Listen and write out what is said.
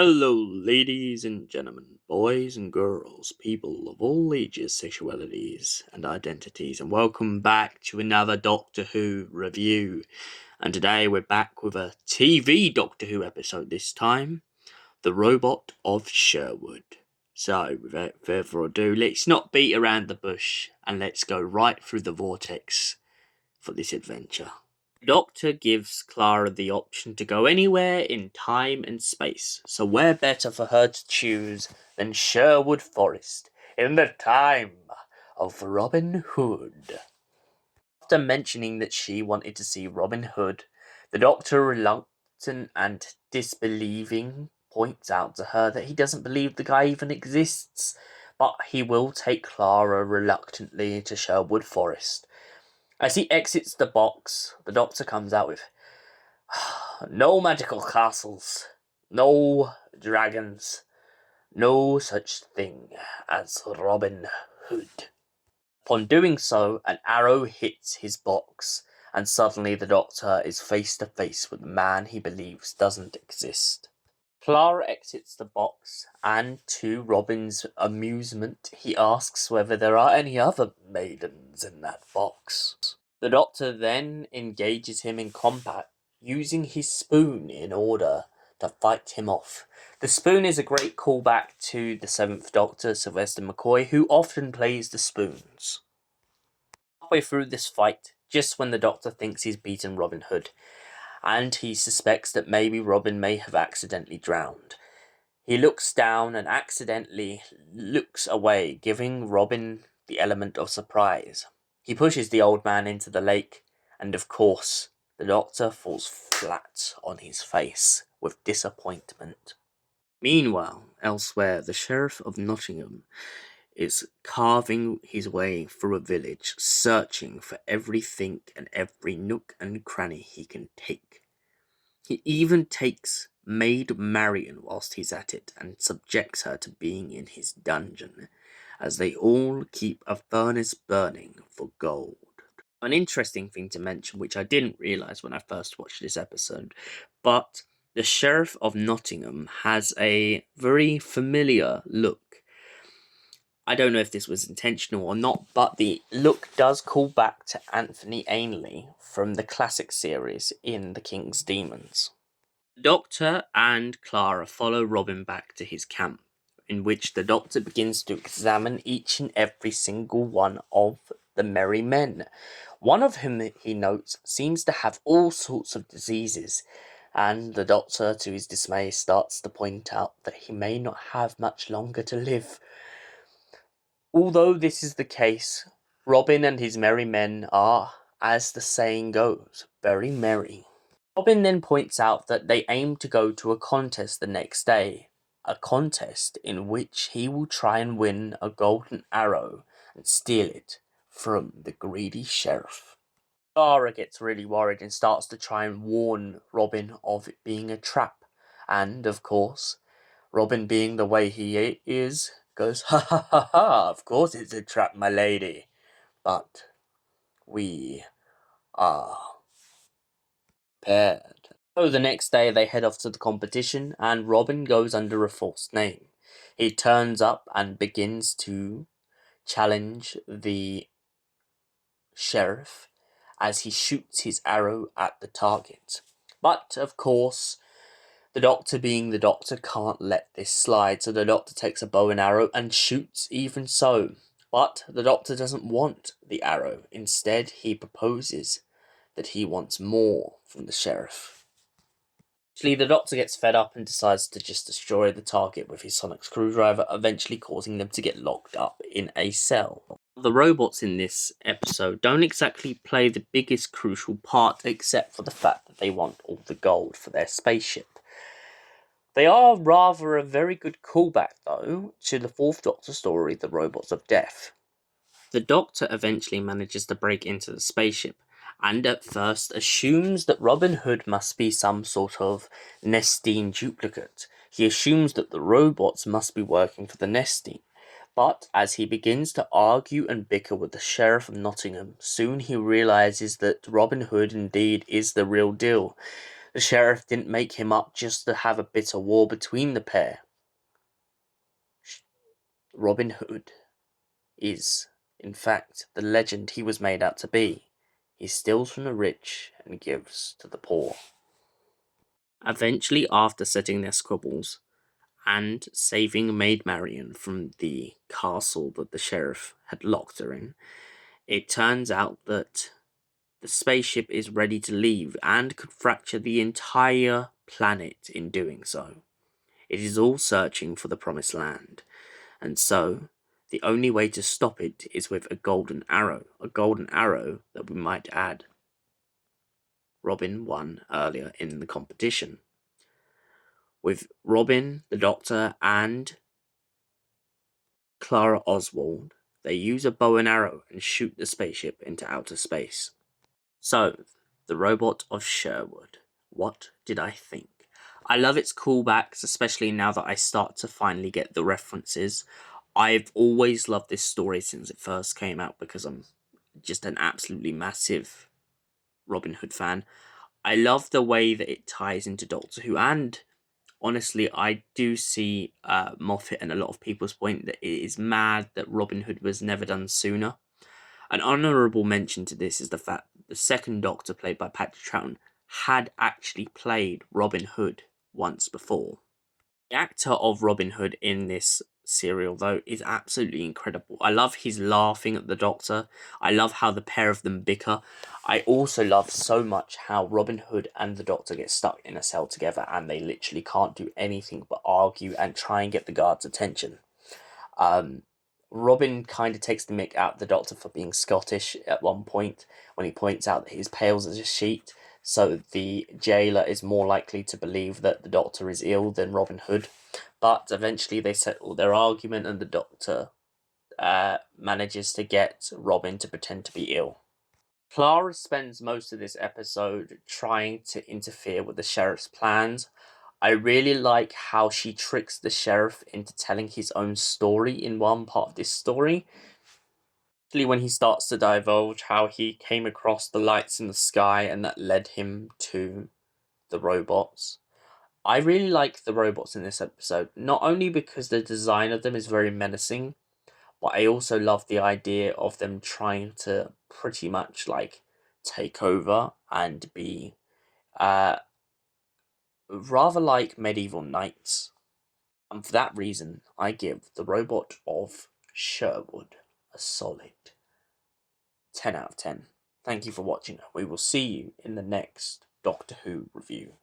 Hello, ladies and gentlemen, boys and girls, people of all ages, sexualities, and identities, and welcome back to another Doctor Who review. And today we're back with a TV Doctor Who episode this time, The Robot of Sherwood. So, without further ado, let's not beat around the bush, and let's go right through the vortex for this adventure. The Doctor gives Clara the option to go anywhere in time and space, so where better for her to choose than Sherwood Forest in the time of Robin Hood. After mentioning that she wanted to see Robin Hood, the Doctor, reluctant and disbelieving, points out to her that he doesn't believe the guy even exists, but he will take Clara reluctantly to Sherwood Forest. As he exits the box, the Doctor comes out with, "No magical castles, no dragons, no such thing as Robin Hood." Upon doing so, an arrow hits his box, and suddenly the Doctor is face to face with the man he believes doesn't exist. Clara exits the box, and to Robin's amusement, he asks whether there are any other maidens in that box. The Doctor then engages him in combat, using his spoon in order to fight him off. The spoon is a great callback to the 7th Doctor, Sylvester McCoy, who often plays the spoons. Halfway through this fight, just when the Doctor thinks he's beaten Robin Hood, and he suspects that maybe Robin may have accidentally drowned, he looks down and accidentally looks away, giving Robin the element of surprise. He pushes the old man into the lake, and of course, the Doctor falls flat on his face with disappointment. Meanwhile, elsewhere, the Sheriff of Nottingham is carving his way through a village, searching for everything and every nook and cranny he can take. He even takes Maid Marian whilst he's at it, and subjects her to being in his dungeon, as they all keep a furnace burning for gold. An interesting thing to mention, which I didn't realise when I first watched this episode, but the Sheriff of Nottingham has a very familiar look. I don't know if this was intentional or not, but the look does call back to Anthony Ainley from the classic series in The King's Demons. The Doctor and Clara follow Robin back to his camp, in which the Doctor begins to examine each and every single one of the merry men, one of whom he notes seems to have all sorts of diseases, and the Doctor, to his dismay, starts to point out that he may not have much longer to live. Although this is the case, Robin and his merry men are, as the saying goes, very merry. Robin then points out that they aim to go to a contest the next day, a contest in which he will try and win a golden arrow and steal it from the greedy sheriff. Clara gets really worried and starts to try and warn Robin of it being a trap, and, of course, Robin, being the way he is, goes, "Ha ha ha ha, of course it's a trap, my lady, but we are prepared." So the next day they head off to the competition, and Robin goes under a false name. He turns up and begins to challenge the sheriff as he shoots his arrow at the target. But, of course, the Doctor, being the Doctor, can't let this slide, so the Doctor takes a bow and arrow and shoots even so. But the Doctor doesn't want the arrow. Instead, he proposes that he wants more from the sheriff. Actually, the Doctor gets fed up and decides to just destroy the target with his sonic screwdriver, eventually causing them to get locked up in a cell. The robots in this episode don't exactly play the biggest crucial part, except for the fact that they want all the gold for their spaceship. They are rather a very good callback, though, to the 4th Doctor story, The Robots of Death. The Doctor eventually manages to break into the spaceship, and at first assumes that Robin Hood must be some sort of Nestine duplicate. He assumes that the robots must be working for the Nestine. But as he begins to argue and bicker with the Sheriff of Nottingham, soon he realises that Robin Hood indeed is the real deal. The sheriff didn't make him up just to have a bitter war between the pair. Robin Hood is, in fact, the legend he was made out to be. He steals from the rich and gives to the poor. Eventually, after settling their squabbles and saving Maid Marian from the castle that the sheriff had locked her in, it turns out that the spaceship is ready to leave and could fracture the entire planet in doing so. It is all searching for the promised land, and so the only way to stop it is with a golden arrow that we might add. Robin won earlier in the competition. With Robin, the Doctor, and Clara Oswald, they use a bow and arrow and shoot the spaceship into outer space. So, the robot of Sherwood. What did I think? I love its callbacks, especially now that I start to finally get the references. I've always loved this story since it first came out because I'm just an absolutely massive Robin Hood fan. I love the way that it ties into Doctor Who, and honestly, I do see Moffat and a lot of people's point that it is mad that Robin Hood was never done sooner. An honourable mention to this is the fact that the second Doctor, played by Patrick Troughton, had actually played Robin Hood once before. The actor of Robin Hood in this serial, though, is absolutely incredible. I love his laughing at the Doctor. I love how the pair of them bicker. I also love so much how Robin Hood and the Doctor get stuck in a cell together and they literally can't do anything but argue and try and get the guards' attention. Robin kind of takes the mick out the Doctor for being Scottish at one point when he points out that he's pale as a sheet, so the jailer is more likely to believe that the Doctor is ill than Robin Hood. But eventually they settle their argument and the Doctor manages to get Robin to pretend to be ill. Clara spends most of this episode trying to interfere with the sheriff's plans. I really like how she tricks the sheriff into telling his own story in one part of this story. Especially when he starts to divulge how he came across the lights in the sky and that led him to the robots. I really like the robots in this episode, not only because the design of them is very menacing, but I also love the idea of them trying to pretty much like take over and be rather like medieval knights. And for that reason, I give the robot of Sherwood a solid 10 out of 10. Thank you for watching. We will see you in the next Doctor Who review.